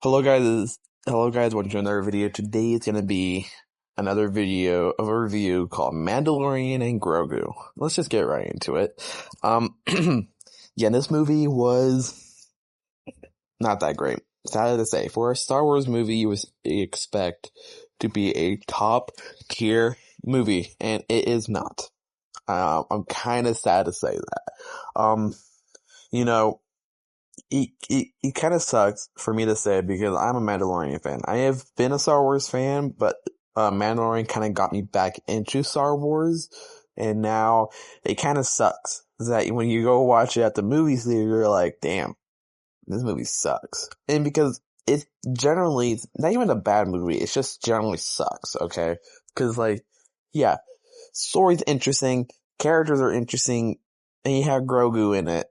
Hello guys, welcome to another video. Today is going to be another video of a review called Mandalorian and Grogu. Let's just get right into it. Yeah, this movie was not that great. Sad to say. For a Star Wars movie, you would expect to be a top tier movie, and it is not. I'm kind of sad to say that. You know, it kind of sucks for me to say because I'm a Mandalorian fan. I have been a Star Wars fan, but Mandalorian kind of got me back into Star Wars, and now it kind of sucks that when you go watch it at the movie theater, you're like, damn, this movie sucks. And because it's generally not even a bad movie, it just generally sucks, okay? Because, yeah, story's interesting, characters are interesting, and you have Grogu in it.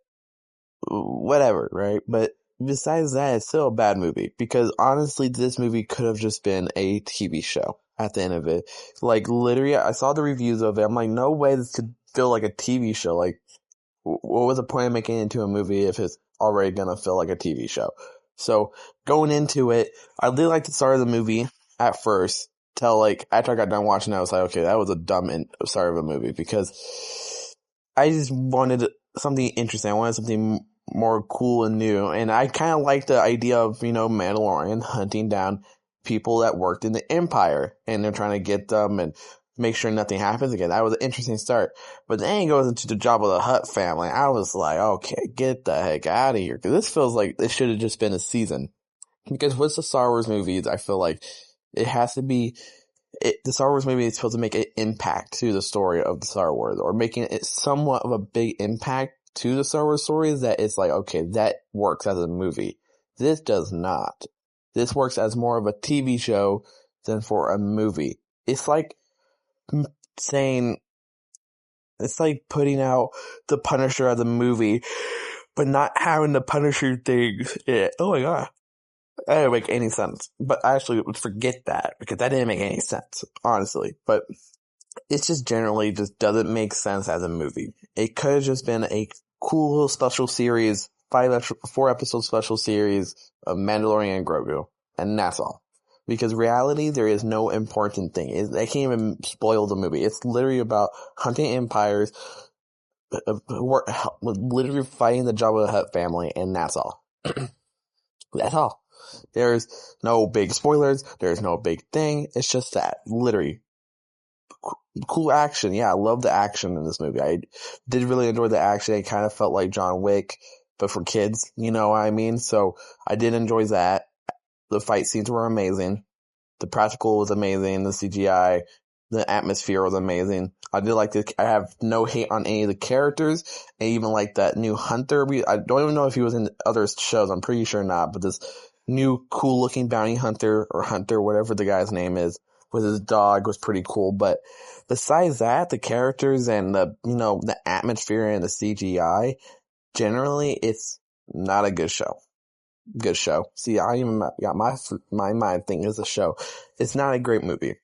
Whatever, right? But besides that, it's still a bad movie because honestly, this movie could have just been a TV show at the end of it. Like, literally, I saw the reviews of it. I'm like, no way this could feel like a TV show. Like, what was the point of making it into a movie if it's already gonna feel like a TV show? So, going into it, I did like the start of the movie at first, till after I got done watching it, I was like, okay, that was a dumb start of a movie because I just wanted something interesting. I wanted something more cool and new. And I kind of like the idea of, Mandalorian hunting down people that worked in the Empire. And they're trying to get them and make sure nothing happens again. That was an interesting start. But then he goes into the Jabba the Hutt family. I was like, okay, get the heck out of here. Because this feels like this should have just been a season. Because with the Star Wars movies, I feel like it has to be... the Star Wars movie is supposed to make an impact to the story of the Star Wars, or making it somewhat of a big impact to the Star Wars stories that it's like, okay, that works as a movie. This does not. This works as more of a TV show than for a movie. It's like saying, it's like putting out The Punisher as a movie, but not having the Punisher things in it. Oh my god. That didn't make any sense. But I actually would forget that because that didn't make any sense, honestly. But it just generally just doesn't make sense as a movie. It could have just been a cool little special series, 4-episode special series of Mandalorian and Grogu. And that's all. Because reality, there is no important thing. They can't even spoil the movie. It's literally about hunting empires, literally fighting the Jabba the Hutt family, and that's all. That's all. There's no big spoilers. There's no big thing. It's just that. Literally. Cool action. Yeah, I love the action in this movie. I did really enjoy the action. It kind of felt like John Wick, but for kids. You know what I mean? So I did enjoy that. The fight scenes were amazing. The practical was amazing. The CGI, the atmosphere was amazing. I did like I have no hate on any of the characters. And even like that new Hunter. I don't even know if he was in other shows. I'm pretty sure not. But this new cool looking bounty hunter or Hunter, whatever the guy's name is, with his dog was pretty cool. But besides that, the characters and the atmosphere and the CGI, generally it's not a good show. Good show. See, I even got my mind thing is a show. It's not a great movie.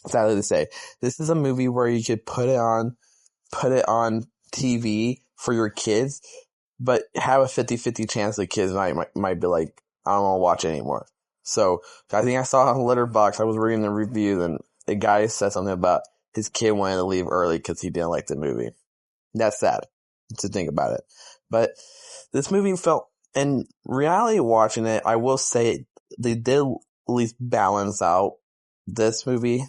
Sadly to say, this is a movie where you could put it on TV for your kids, but have a 50-50 chance the kids might be like, I don't want to watch it anymore. So I think I saw on Letterboxd, I was reading the reviews, and the guy said something about his kid wanted to leave early because he didn't like the movie. That's sad to think about it. But this movie felt, in reality watching it, I will say they did at least balance out this movie.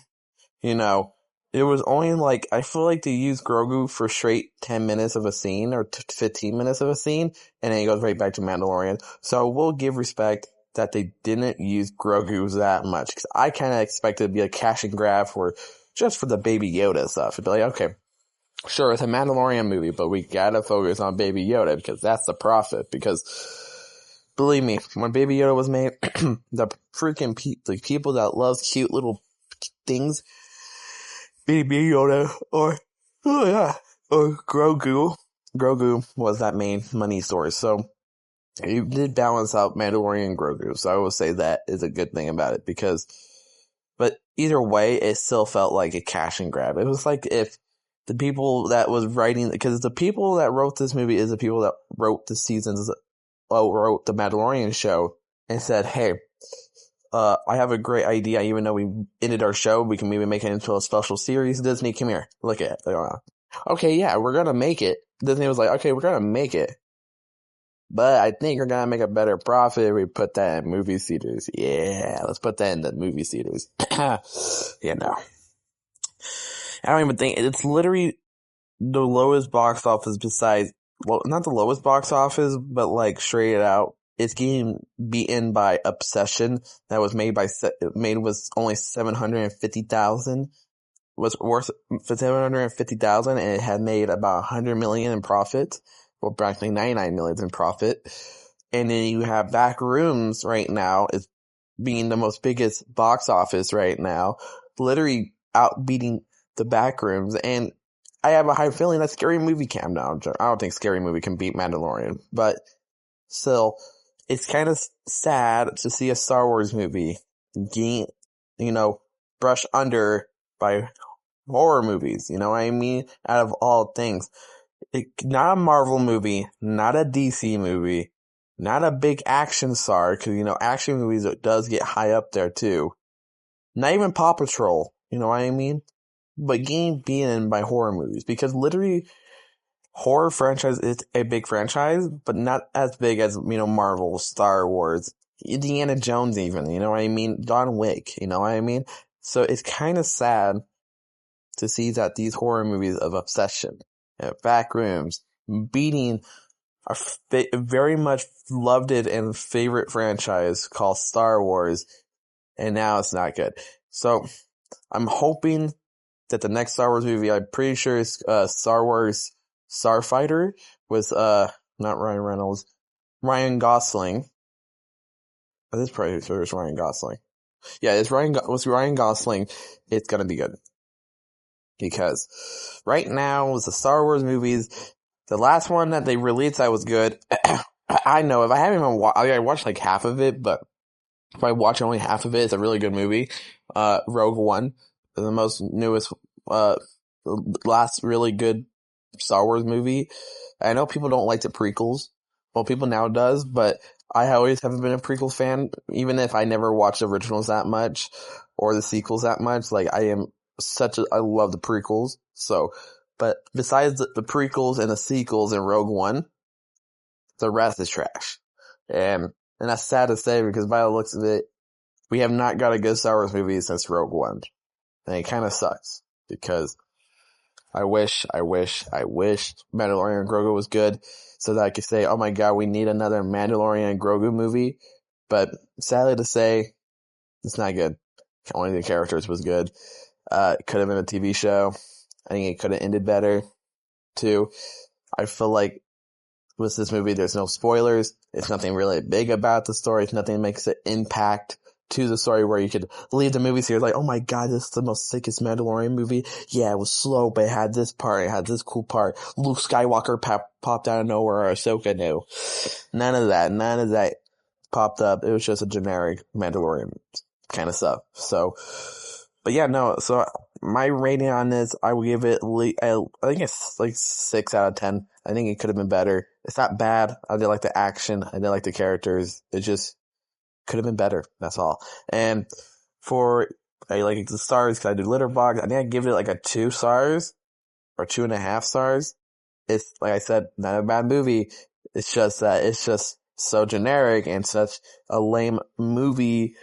It was only I feel like they used Grogu for straight 10 minutes of a scene or 15 minutes of a scene, and then he goes right back to Mandalorian. So we'll give respect that they didn't use Grogu that much, because I kind of expected it to be a cash and grab just for the Baby Yoda stuff. It'd be like, okay, sure, it's a Mandalorian movie, but we gotta focus on Baby Yoda because that's the profit. Because believe me, when Baby Yoda was made, the freaking the people that love cute little things, Baby Yoda or Grogu was that main money source. So it did balance out Mandalorian and Grogu. So I will say that is a good thing about it but either way, it still felt like a cash and grab. It was like if the people that was writing, because the people that wrote this movie is the people that wrote the seasons, wrote the Mandalorian show, and said, hey, I have a great idea. Even though we ended our show, we can maybe make it into a special series. Disney, come here. Look at it. Like, okay, yeah, we're going to make it. Disney was like, okay, we're going to make it. But I think we're going to make a better profit if we put that in movie theaters. Yeah, let's put that in the movie theaters. Yeah, no. I don't even think it's literally the lowest box office besides, well, not the lowest box office, but like straight out, it's getting beaten by Obsession that was made with only 750,000, was worth 750,000, and it had made about 100 million in profit, or practically 99 million in profit. And then you have Backrooms right now is being the most biggest box office right now, literally outbeating the Backrooms. And I have a high feeling that Scary Movie can now. I don't think Scary Movie can beat Mandalorian, but still, it's kind of sad to see a Star Wars movie getting, brushed under by horror movies. You know what I mean? Out of all things. Not a Marvel movie, not a DC movie, not a big action star, because, action movies does get high up there too. Not even Paw Patrol, you know what I mean? But getting beaten by horror movies, because literally horror franchise is a big franchise, but not as big as, Marvel, Star Wars, Indiana Jones even, you know what I mean? John Wick, you know what I mean? So it's kind of sad to see that these horror movies of Obsession, Backrooms, beating a very much loved it and favorite franchise called Star Wars, and now it's not good. So I'm hoping that the next Star Wars movie, I'm pretty sure is Star Wars Starfighter, with not Ryan Reynolds, Ryan Gosling. This is pretty sure it's Ryan Gosling. Yeah, it's Ryan Gosling. It's gonna be good. Because right now, with the Star Wars movies, the last one that they released that was good, I know, if I haven't even I watched like half of it, but if I watch only half of it, it's a really good movie. Rogue One, the most newest, last really good Star Wars movie. I know people don't like the prequels. Well, people now does, but I always haven't been a prequel fan, even if I never watched the originals that much, or the sequels that much. Like, I love the prequels. So, but besides the prequels and the sequels in Rogue One, the rest is trash. And that's sad to say, because by the looks of it, we have not got a good Star Wars movie since Rogue One. And it kind of sucks, because I wish Mandalorian and Grogu was good, so that I could say, oh my god, we need another Mandalorian and Grogu movie. But sadly to say, it's not good. Only the characters was good. It could have been a TV show. I think it could have ended better, too. I feel like with this movie, there's no spoilers. It's nothing really big about the story. It's nothing that makes an impact to the story where you could leave the movie series like, oh my god, this is the most sickest Mandalorian movie. Yeah, it was slow, but it had this part. It had this cool part. Luke Skywalker popped out of nowhere, or Ahsoka knew. None of that popped up. It was just a generic Mandalorian kind of stuff. So, but yeah, no, so my rating on this, I will give it, I think it's like 6 out of 10. I think it could have been better. It's not bad. I did like the action. I did like the characters. It just could have been better. That's all. And for, I like the stars, because I did Letterboxd, I think I give it like a 2 stars, or 2.5 stars. It's, like I said, not a bad movie. It's just that it's just so generic and such a lame movie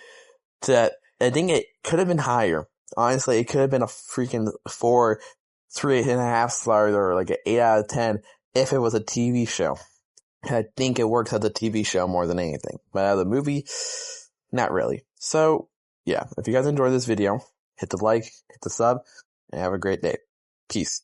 that I think it could have been higher. Honestly, it could have been a freaking 3.5 stars, or like an 8 out of 10 if it was a TV show. I think it works as a TV show more than anything. But as a movie, not really. So, yeah, if you guys enjoyed this video, hit the like, hit the sub, and have a great day. Peace.